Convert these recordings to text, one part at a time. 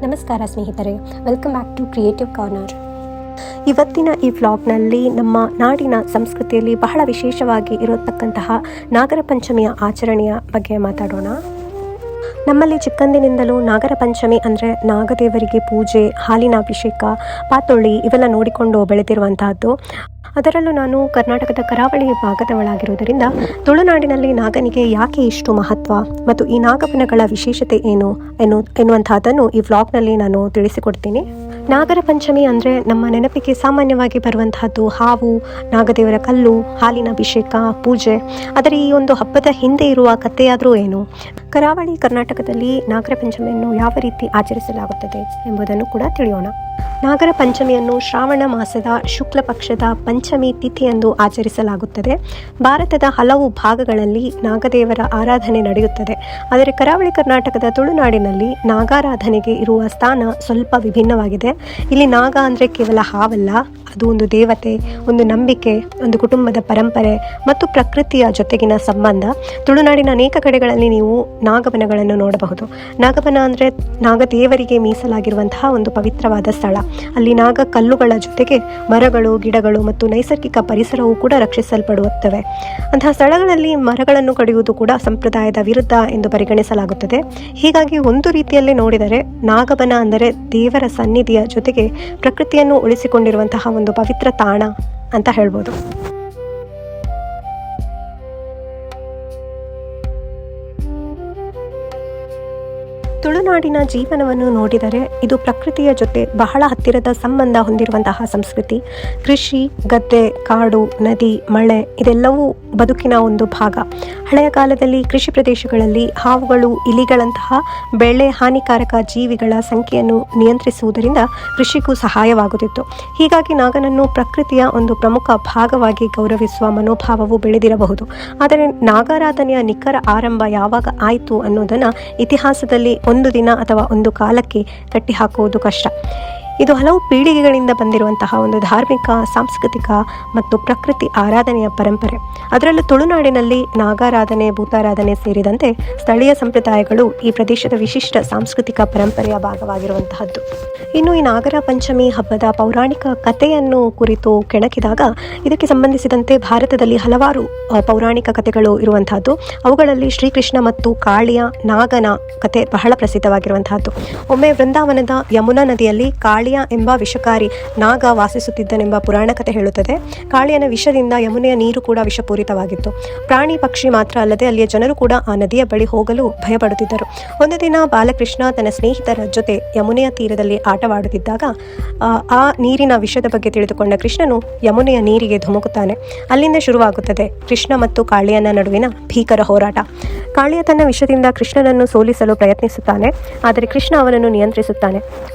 ನಮಸ್ಕಾರ ಸ್ನೇಹಿತರೆ, welcome back to creative corner. ಇವತ್ತಿನ ಈ ವ್ಲಾಗ್ನಲ್ಲಿ ನಮ್ಮ ನಾಡಿನ ಸಂಸ್ಕೃತಿಯಲ್ಲಿ ಬಹಳ ವಿಶೇಷವಾಗಿ ಇರತಕ್ಕಂತಹ ನಾಗರ ಪಂಚಮಿಯ ಆಚರಣೆಯ ಬಗ್ಗೆ ಮಾತಾಡೋಣ. ನಮ್ಮಲ್ಲಿ ಚಿಕ್ಕಂದಿನಿಂದಲೂ ನಾಗರ ಪಂಚಮಿ ಅಂದರೆ ನಾಗದೇವರಿಗೆ ಪೂಜೆ, ಹಾಲಿನ ಅಭಿಷೇಕ, ಪಾತೊಳ್ಳಿ ಇವೆಲ್ಲ ನೋಡಿಕೊಂಡು ಬೆಳೆದಿರುವಂತಹದ್ದು. ಅದರಲ್ಲೂ ನಾನು ಕರ್ನಾಟಕದ ಕರಾವಳಿ ಭಾಗದವಳಾಗಿರುವುದರಿಂದ ತುಳುನಾಡಿನಲ್ಲಿ ನಾಗನಿಗೆ ಯಾಕೆ ಇಷ್ಟು ಮಹತ್ವ ಮತ್ತು ಈ ನಾಗಬನಗಳ ವಿಶೇಷತೆ ಏನು ಎನ್ನುವಂತಹದ್ದನ್ನು ಈ ವ್ಲಾಗ್ನಲ್ಲಿ ನಾನು ತಿಳಿಸಿಕೊಡ್ತೀನಿ. ನಾಗರ ಪಂಚಮಿ ಅಂದರೆ ನಮ್ಮ ನೆನಪಿಗೆ ಸಾಮಾನ್ಯವಾಗಿ ಬರುವಂತಹದ್ದು ಹಾವು, ನಾಗದೇವರ ಕಲ್ಲು, ಹಾಲಿನ ಅಭಿಷೇಕ, ಪೂಜೆ. ಆದರೆ ಈ ಒಂದು ಹಬ್ಬದ ಹಿಂದೆ ಇರುವ ಕಥೆಯಾದರೂ ಏನು? ಕರಾವಳಿ ಕರ್ನಾಟಕದಲ್ಲಿ ನಾಗರ ಪಂಚಮಿಯನ್ನು ಯಾವ ರೀತಿ ಆಚರಿಸಲಾಗುತ್ತದೆ ಎಂಬುದನ್ನು ಕೂಡ ತಿಳಿಯೋಣ. ನಾಗರ ಪಂಚಮಿಯನ್ನು ಶ್ರಾವಣ ಮಾಸದ ಶುಕ್ಲ ಪಕ್ಷದ ಪಂಚಮಿ ತಿಥಿಯಂದು ಆಚರಿಸಲಾಗುತ್ತದೆ. ಭಾರತದ ಹಲವು ಭಾಗಗಳಲ್ಲಿ ನಾಗದೇವರ ಆರಾಧನೆ ನಡೆಯುತ್ತದೆ. ಆದರೆ ಕರಾವಳಿ ಕರ್ನಾಟಕದ ತುಳುನಾಡಿನಲ್ಲಿ ನಾಗಾರಾಧನೆಗೆ ಇರುವ ಸ್ಥಾನ ಸ್ವಲ್ಪ ವಿಭಿನ್ನವಾಗಿದೆ. ಇಲ್ಲಿ ನಾಗ ಅಂದರೆ ಕೇವಲ ಹಾವಲ್ಲ, ಅದು ಒಂದು ದೇವತೆ, ಒಂದು ನಂಬಿಕೆ, ಒಂದು ಕುಟುಂಬದ ಪರಂಪರೆ ಮತ್ತು ಪ್ರಕೃತಿಯ ಜೊತೆಗಿನ ಸಂಬಂಧ. ತುಳುನಾಡಿನ ಅನೇಕ ಕಡೆಗಳಲ್ಲಿ ನೀವು ನಾಗಬನಗಳನ್ನು ನೋಡಬಹುದು. ನಾಗಬನ ಅಂದರೆ ನಾಗದೇವರಿಗೆ ಮೀಸಲಾಗಿರುವಂತಹ ಒಂದು ಪವಿತ್ರವಾದ ಸ್ಥಳ. ಅಲ್ಲಿ ನಾಗ ಕಲ್ಲುಗಳ ಜೊತೆಗೆ ಮರಗಳು, ಗಿಡಗಳು ಮತ್ತು ನೈಸರ್ಗಿಕ ಪರಿಸರವು ಕೂಡ ರಕ್ಷಿಸಲ್ಪಡುತ್ತವೆ. ಅಂತಹ ಸ್ಥಳಗಳಲ್ಲಿ ಮರಗಳನ್ನು ಕಡಿಯುವುದು ಕೂಡ ಸಂಪ್ರದಾಯದ ವಿರುದ್ಧ ಎಂದು ಪರಿಗಣಿಸಲಾಗುತ್ತದೆ. ಹೀಗಾಗಿ ಒಂದು ರೀತಿಯಲ್ಲಿ ನೋಡಿದರೆ ನಾಗಬನ ಅಂದರೆ ದೇವರ ಸನ್ನಿಧಿಯ ಜೊತೆಗೆ ಪ್ರಕೃತಿಯನ್ನು ಉಳಿಸಿಕೊಂಡಿರುವಂತಹ ಒಂದು ಪವಿತ್ರ ತಾಣ ಅಂತ ಹೇಳ್ಬೋದು. ತುಳುನಾಡಿನ ಜೀವನವನ್ನು ನೋಡಿದರೆ ಇದು ಪ್ರಕೃತಿಯ ಜೊತೆ ಬಹಳ ಹತ್ತಿರದ ಸಂಬಂಧ ಹೊಂದಿರುವಂತಹ ಸಂಸ್ಕೃತಿ. ಕೃಷಿ, ಗದ್ದೆ, ಕಾಡು, ನದಿ, ಮಳೆ ಇದೆಲ್ಲವೂ ಬದುಕಿನ ಒಂದು ಭಾಗ. ಹಳೆಯ ಕಾಲದಲ್ಲಿ ಕೃಷಿ ಪ್ರದೇಶಗಳಲ್ಲಿ ಹಾವುಗಳು, ಇಲಿಗಳಂತಹ ಬೆಳೆ ಹಾನಿಕಾರಕ ಜೀವಿಗಳ ಸಂಖ್ಯೆಯನ್ನು ನಿಯಂತ್ರಿಸುವುದರಿಂದ ಕೃಷಿಗೂ ಸಹಾಯವಾಗುತ್ತಿತ್ತು. ಹೀಗಾಗಿ ನಾಗನನ್ನು ಪ್ರಕೃತಿಯ ಒಂದು ಪ್ರಮುಖ ಭಾಗವಾಗಿ ಗೌರವಿಸುವ ಮನೋಭಾವವು ಬೆಳೆದಿರಬಹುದು. ಆದರೆ ನಾಗಾರಾಧನೆಯ ನಿಖರ ಆರಂಭ ಯಾವಾಗ ಆಯಿತು ಅನ್ನೋದನ್ನು ಇತಿಹಾಸದಲ್ಲಿ ಒಂದು ದಿನ ಅಥವಾ ಒಂದು ಕಾಲಕ್ಕೆ ಕಟ್ಟಿಹಾಕುವುದು ಕಷ್ಟ. ಇದು ಹಲವು ಪೀಳಿಗೆಗಳಿಂದ ಬಂದಿರುವಂತಹ ಒಂದು ಧಾರ್ಮಿಕ, ಸಾಂಸ್ಕೃತಿಕ ಮತ್ತು ಪ್ರಕೃತಿ ಆರಾಧನೆಯ ಪರಂಪರೆ. ಅದರಲ್ಲೂ ತುಳುನಾಡಿನಲ್ಲಿ ನಾಗಾರಾಧನೆ, ಭೂತಾರಾಧನೆ ಸೇರಿದಂತೆ ಸ್ಥಳೀಯ ಸಂಪ್ರದಾಯಗಳು ಈ ಪ್ರದೇಶದ ವಿಶಿಷ್ಟ ಸಾಂಸ್ಕೃತಿಕ ಪರಂಪರೆಯ ಭಾಗವಾಗಿರುವಂತಹದ್ದು. ಇನ್ನು ಈ ನಾಗರ ಪಂಚಮಿ ಹಬ್ಬದ ಪೌರಾಣಿಕ ಕಥೆಯನ್ನು ಕುರಿತು ಕೆಣಕಿದಾಗ ಇದಕ್ಕೆ ಸಂಬಂಧಿಸಿದಂತೆ ಭಾರತದಲ್ಲಿ ಹಲವಾರು ಪೌರಾಣಿಕ ಕಥೆಗಳು ಇರುವಂತಹದ್ದು. ಅವುಗಳಲ್ಲಿ ಶ್ರೀಕೃಷ್ಣ ಮತ್ತು ಕಾಳಿಯ ನಾಗನ ಕಥೆ ಬಹಳ ಪ್ರಸಿದ್ಧವಾಗಿರುವಂತಹದ್ದು. ಒಮ್ಮೆ ವೃಂದಾವನದ ಯಮುನಾ ನದಿಯಲ್ಲಿ ಕಾಳಿಯ ಎಂಬ ವಿಷಕಾರಿ ನಾಗ ವಾಸಿಸುತ್ತಿದ್ದನೆಂಬ ಪುರಾಣ ಕಥೆ ಹೇಳುತ್ತದೆ. ಕಾಳಿಯನ ವಿಷದಿಂದ ಯಮುನೆಯ ನೀರು ಕೂಡ ವಿಷಪೂರಿತವಾಗಿತ್ತು. ಪ್ರಾಣಿ, ಪಕ್ಷಿ ಮಾತ್ರ ಅಲ್ಲದೆ ಅಲ್ಲಿಯ ಜನರು ಕೂಡ ಆ ನದಿಯ ಬಳಿ ಹೋಗಲು ಭಯಪಡುತ್ತಿದ್ದರು. ಒಂದು ದಿನ ಬಾಲಕೃಷ್ಣ ತನ್ನ ಸ್ನೇಹಿತರ ಜೊತೆ ಯಮುನೆಯ ತೀರದಲ್ಲಿ ಆಟವಾಡುತ್ತಿದ್ದಾಗ ಆ ನೀರಿನ ವಿಷದ ಬಗ್ಗೆ ತಿಳಿದುಕೊಂಡ ಕೃಷ್ಣನು ಯಮುನೆಯ ನೀರಿಗೆ ಧುಮುಕುತ್ತಾನೆ. ಅಲ್ಲಿಂದ ಶುರುವಾಗುತ್ತದೆ ಕೃಷ್ಣ ಮತ್ತು ಕಾಳಿಯನ ನಡುವಿನ ಭೀಕರ ಹೋರಾಟ. ಕಾಳಿಯ ತನ್ನ ವಿಷದಿಂದ ಕೃಷ್ಣನನ್ನು ಸೋಲಿಸಲು ಪ್ರಯತ್ನಿಸುತ್ತಾನೆ. ಆದರೆ ಕೃಷ್ಣ ಅವನನ್ನು ನಿಯಂತ್ರಿಸುತ್ತಾನೆ.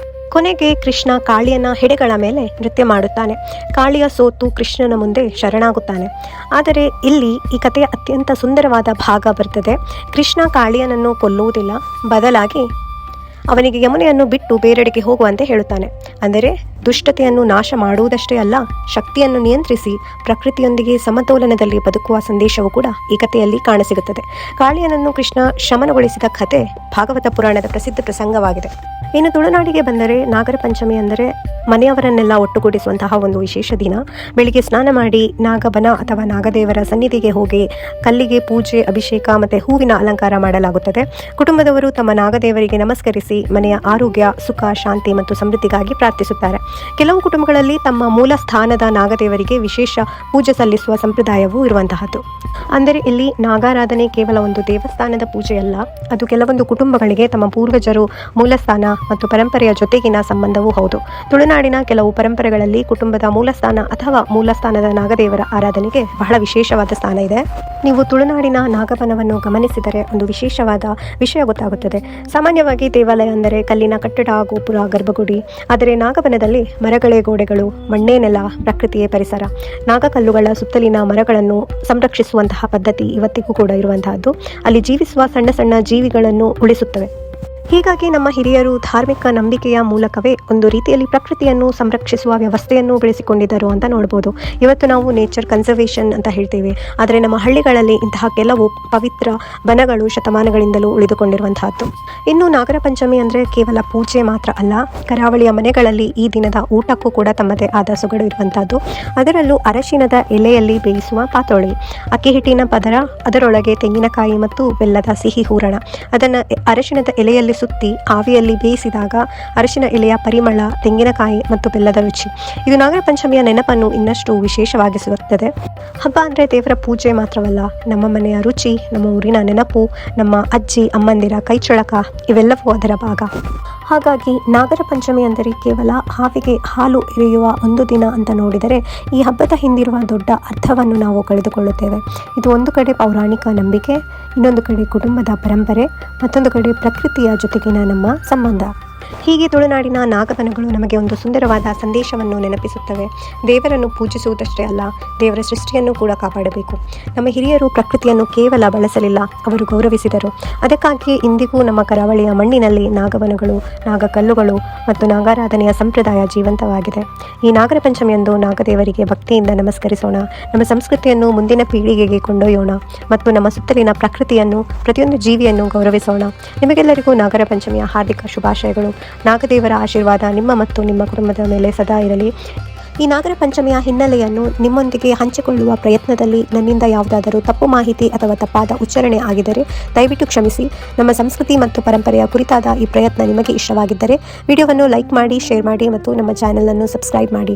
ಕೊನೆಗೆ ಕೃಷ್ಣ ಕಾಳಿಯನ ಹೆಡೆಗಳ ಮೇಲೆ ನೃತ್ಯ ಮಾಡುತ್ತಾನೆ. ಕಾಳಿಯ ಸೋತು ಕೃಷ್ಣನ ಮುಂದೆ ಶರಣಾಗುತ್ತಾನೆ. ಆದರೆ ಇಲ್ಲಿ ಈ ಕಥೆಯ ಅತ್ಯಂತ ಸುಂದರವಾದ ಭಾಗ ಬರ್ತದೆ. ಕೃಷ್ಣ ಕಾಳಿಯನನ್ನು ಕೊಲ್ಲುವುದಿಲ್ಲ, ಬದಲಾಗಿ ಅವನಿಗೆ ಯಮುನೆಯನ್ನು ಬಿಟ್ಟು ಬೇರೆಡೆಗೆ ಹೋಗುವಂತೆ ಹೇಳುತ್ತಾನೆ. ಅಂದರೆ ದುಷ್ಟತೆಯನ್ನು ನಾಶ ಮಾಡುವುದಷ್ಟೇ ಅಲ್ಲ, ಶಕ್ತಿಯನ್ನು ನಿಯಂತ್ರಿಸಿ ಪ್ರಕೃತಿಯೊಂದಿಗೆ ಸಮತೋಲನದಲ್ಲಿ ಬದುಕುವ ಸಂದೇಶವು ಕೂಡ ಈ ಕಥೆಯಲ್ಲಿ ಕಾಣಸಿಗುತ್ತದೆ. ಕಾಳಿಯನನ್ನು ಕೃಷ್ಣ ಶಮನಗೊಳಿಸಿದ ಕಥೆ ಭಾಗವತ ಪುರಾಣದ ಪ್ರಸಿದ್ಧ ಪ್ರಸಂಗವಾಗಿದೆ. ಇನ್ನು ತುಳುನಾಡಿಗೆ ಬಂದರೆ ನಾಗರ ಪಂಚಮಿ ಅಂದರೆ ಮನೆಯವರನ್ನೆಲ್ಲ ಒಟ್ಟುಗೂಡಿಸುವಂತಹ ಒಂದು ವಿಶೇಷ ದಿನ. ಬೆಳಿಗ್ಗೆ ಸ್ನಾನ ಮಾಡಿ ನಾಗಬನ ಅಥವಾ ನಾಗದೇವರ ಸನ್ನಿಧಿಗೆ ಹೋಗಿ ಕಲ್ಲಿಗೆ ಪೂಜೆ, ಅಭಿಷೇಕ ಮತ್ತು ಹೂವಿನ ಅಲಂಕಾರ ಮಾಡಲಾಗುತ್ತದೆ. ಕುಟುಂಬದವರು ತಮ್ಮ ನಾಗದೇವರಿಗೆ ನಮಸ್ಕರಿಸಿ ಮನೆಯ ಆರೋಗ್ಯ, ಸುಖ, ಶಾಂತಿ ಮತ್ತು ಸಮೃದ್ಧಿಗಾಗಿ ಪ್ರಾರ್ಥಿಸುತ್ತಾರೆ. ಕೆಲವು ಕುಟುಂಬಗಳಲ್ಲಿ ತಮ್ಮ ಮೂಲ ಸ್ಥಾನದ ನಾಗದೇವರಿಗೆ ವಿಶೇಷ ಪೂಜೆ ಸಲ್ಲಿಸುವ ಸಂಪ್ರದಾಯವೂ ಇರುವಂತಹದ್ದು. ಅಂದರೆ ಇಲ್ಲಿ ನಾಗಾರಾಧನೆ ಕೇವಲ ಒಂದು ದೇವಸ್ಥಾನದ ಪೂಜೆಯಲ್ಲ, ಅದು ಕೆಲವೊಂದು ಕುಟುಂಬಗಳಿಗೆ ತಮ್ಮ ಪೂರ್ವಜರು, ಮೂಲಸ್ಥಾನ ಮತ್ತು ಪರಂಪರೆಯ ಜೊತೆಗಿನ ಸಂಬಂಧವೂ ಹೌದು. ತುಳುನಾಡಿನ ಕೆಲವು ಪರಂಪರೆಗಳಲ್ಲಿ ಕುಟುಂಬದ ಮೂಲಸ್ಥಾನ ಅಥವಾ ಮೂಲಸ್ಥಾನದ ನಾಗದೇವರ ಆರಾಧನೆಗೆ ಬಹಳ ವಿಶೇಷವಾದ ಸ್ಥಾನ ಇದೆ. ನೀವು ತುಳುನಾಡಿನ ನಾಗಬನವನ್ನು ಗಮನಿಸಿದರೆ ಒಂದು ವಿಶೇಷವಾದ ವಿಷಯ ಗೊತ್ತಾಗುತ್ತದೆ. ಸಾಮಾನ್ಯವಾಗಿ ದೇವಾಲಯ ಅಂದರೆ ಕಲ್ಲಿನ ಕಟ್ಟಡ, ಗೋಪುರ, ಗರ್ಭಗುಡಿ. ಆದರೆ ನಾಗಬನದಲ್ಲಿ ಮರಗಳೇ ಗೋಡೆಗಳು, ಮಣ್ಣೇ ನೆಲ, ಪ್ರಕೃತಿಯೇ ಪರಿಸರ. ನಾಗಕಲ್ಲುಗಳ ಸುತ್ತಲಿನ ಮರಗಳನ್ನು ಸಂರಕ್ಷಿಸುವಂತಹ ಪದ್ಧತಿ ಇವತ್ತಿಗೂ ಕೂಡ ಇರುವಂತಹದ್ದು. ಅಲ್ಲಿ ಜೀವಿಸುವ ಸಣ್ಣ ಸಣ್ಣ ಜೀವಿಗಳನ್ನು ಉಳಿಸುತ್ತವೆ. ಹೀಗಾಗಿ ನಮ್ಮ ಹಿರಿಯರು ಧಾರ್ಮಿಕ ನಂಬಿಕೆಯ ಮೂಲಕವೇ ಒಂದು ರೀತಿಯಲ್ಲಿ ಪ್ರಕೃತಿಯನ್ನು ಸಂರಕ್ಷಿಸುವ ವ್ಯವಸ್ಥೆಯನ್ನು ಬೆಳೆಸಿಕೊಂಡಿದ್ದರು ಅಂತ ನೋಡ್ಬೋದು. ಇವತ್ತು ನಾವು ನೇಚರ್ ಕನ್ಸರ್ವೇಷನ್ ಅಂತ ಹೇಳ್ತೇವೆ, ಆದರೆ ನಮ್ಮ ಹಳ್ಳಿಗಳಲ್ಲಿ ಇಂತಹ ಕೆಲವು ಪವಿತ್ರ ಬನಗಳು ಶತಮಾನಗಳಿಂದಲೂ ಉಳಿದುಕೊಂಡಿರುವಂತಹದ್ದು. ಇನ್ನು ನಾಗರ ಪಂಚಮಿ ಅಂದರೆ ಕೇವಲ ಪೂಜೆ ಮಾತ್ರ ಅಲ್ಲ, ಕರಾವಳಿಯ ಮನೆಗಳಲ್ಲಿ ಈ ದಿನದ ಊಟಕ್ಕೂ ಕೂಡ ತಮ್ಮದೇ ಆದ ಸೊಗಡು ಇರುವಂತಹದ್ದು. ಅದರಲ್ಲೂ ಅರಶಿನದ ಎಲೆಯಲ್ಲಿ ಬೇಯಿಸುವ ಪಾತೋಳಿ, ಅಕ್ಕಿ ಹಿಟ್ಟಿನ ಪದರ, ಅದರೊಳಗೆ ತೆಂಗಿನಕಾಯಿ ಮತ್ತು ಬೆಲ್ಲದ ಸಿಹಿ ಹೂರಣ, ಅದನ್ನು ಅರಶಿನದ ಎಲೆಯಲ್ಲಿ ಸುತ್ತಿ ಆವಿಯಲ್ಲಿ ಬೇಯಿಸಿದಾಗ ಅರಶಿನ ಎಲೆಯ ಪರಿಮಳ, ತೆಂಗಿನಕಾಯಿ ಮತ್ತು ಬೆಲ್ಲದ ರುಚಿ ಇದು ನಾಗರ ಪಂಚಮಿಯ ನೆನಪನ್ನು ಇನ್ನಷ್ಟು ವಿಶೇಷವಾಗಿಸುತ್ತದೆ. ಹಬ್ಬ ಅಂದರೆ ದೇವರ ಪೂಜೆ ಮಾತ್ರವಲ್ಲ, ನಮ್ಮ ಮನೆಯ ರುಚಿ, ನಮ್ಮ ಊರಿನ ನೆನಪು, ನಮ್ಮ ಅಜ್ಜಿ ಅಮ್ಮಂದಿರ ಕೈಚಳಕ ಇವೆಲ್ಲವೂ ಅದರ ಭಾಗ. ಹಾಗಾಗಿ ನಾಗರ ಪಂಚಮಿ ಅಂದರೆ ಕೇವಲ ಹಾವಿಗೆ ಹಾಲು ಎರೆಯುವ ಒಂದು ದಿನ ಅಂತ ನೋಡಿದರೆ ಈ ಹಬ್ಬದ ಹಿಂದಿರುವ ದೊಡ್ಡ ಅರ್ಥವನ್ನು ನಾವು ಕಳೆದುಕೊಳ್ಳುತ್ತೇವೆ. ಇದು ಒಂದು ಕಡೆ ಪೌರಾಣಿಕ ನಂಬಿಕೆ, ಇನ್ನೊಂದು ಕಡೆ ಕುಟುಂಬದ ಪರಂಪರೆ, ಮತ್ತೊಂದು ಕಡೆ ಪ್ರಕೃತಿಯ ಜೊತೆಗಿನ ನಮ್ಮ ಸಂಬಂಧ. ಹೀಗೆ ತುಳುನಾಡಿನ ನಾಗಬನಗಳು ನಮಗೆ ಒಂದು ಸುಂದರವಾದ ಸಂದೇಶವನ್ನು ನೆನಪಿಸುತ್ತವೆ. ದೇವರನ್ನು ಪೂಜಿಸುವುದಷ್ಟೇ ಅಲ್ಲ, ದೇವರ ಸೃಷ್ಟಿಯನ್ನು ಕೂಡ ಕಾಪಾಡಬೇಕು. ನಮ್ಮ ಹಿರಿಯರು ಪ್ರಕೃತಿಯನ್ನು ಕೇವಲ ಬಳಸಲಿಲ್ಲ, ಅವರು ಗೌರವಿಸಿದರು. ಅದಕ್ಕಾಗಿಯೇ ಇಂದಿಗೂ ನಮ್ಮ ಕರಾವಳಿಯ ಮಣ್ಣಿನಲ್ಲಿ ನಾಗಬನಗಳು, ನಾಗಕಲ್ಲುಗಳು ಮತ್ತು ನಾಗಾರಾಧನೆಯ ಸಂಪ್ರದಾಯ ಜೀವಂತವಾಗಿದೆ. ಈ ನಾಗರ ಪಂಚಮಿಯಂದು ನಾಗದೇವರಿಗೆ ಭಕ್ತಿಯಿಂದ ನಮಸ್ಕರಿಸೋಣ, ನಮ್ಮ ಸಂಸ್ಕೃತಿಯನ್ನು ಮುಂದಿನ ಪೀಳಿಗೆಗೆ ಕೊಂಡೊಯ್ಯೋಣ ಮತ್ತು ನಮ್ಮ ಸುತ್ತಲಿನ ಪ್ರಕೃತಿಯನ್ನು, ಪ್ರತಿಯೊಂದು ಜೀವಿಯನ್ನು ಗೌರವಿಸೋಣ. ನಿಮಗೆಲ್ಲರಿಗೂ ನಾಗರ ಪಂಚಮಿಯ ಹಾರ್ದಿಕ ಶುಭಾಶಯಗಳು. ನಾಗದೇವರ ಆಶೀರ್ವಾದ ನಿಮ್ಮ ಮತ್ತು ನಿಮ್ಮ ಕುಟುಂಬದ ಮೇಲೆ ಸದಾ ಇರಲಿ. ಈ ನಾಗರ ಪಂಚಮಿಯ ಹಿನ್ನೆಲೆಯನ್ನು ನಿಮ್ಮೊಂದಿಗೆ ಹಂಚಿಕೊಳ್ಳುವ ಪ್ರಯತ್ನದಲ್ಲಿ ನನ್ನಿಂದ ಯಾವುದಾದರೂ ತಪ್ಪು ಮಾಹಿತಿ ಅಥವಾ ತಪ್ಪಾದ ಉಚ್ಚಾರಣೆ ಆಗಿದ್ದರೆ ದಯವಿಟ್ಟು ಕ್ಷಮಿಸಿ. ನಮ್ಮ ಸಂಸ್ಕೃತಿ ಮತ್ತು ಪರಂಪರೆಯ ಕುರಿತಾದ ಈ ಪ್ರಯತ್ನ ನಿಮಗೆ ಇಷ್ಟವಾಗಿದ್ದರೆ ವಿಡಿಯೋವನ್ನು ಲೈಕ್ ಮಾಡಿ, ಶೇರ್ ಮಾಡಿ ಮತ್ತು ನಮ್ಮ ಚಾನೆಲ್ ಅನ್ನು ಸಬ್ಸ್ಕ್ರೈಬ್ ಮಾಡಿ.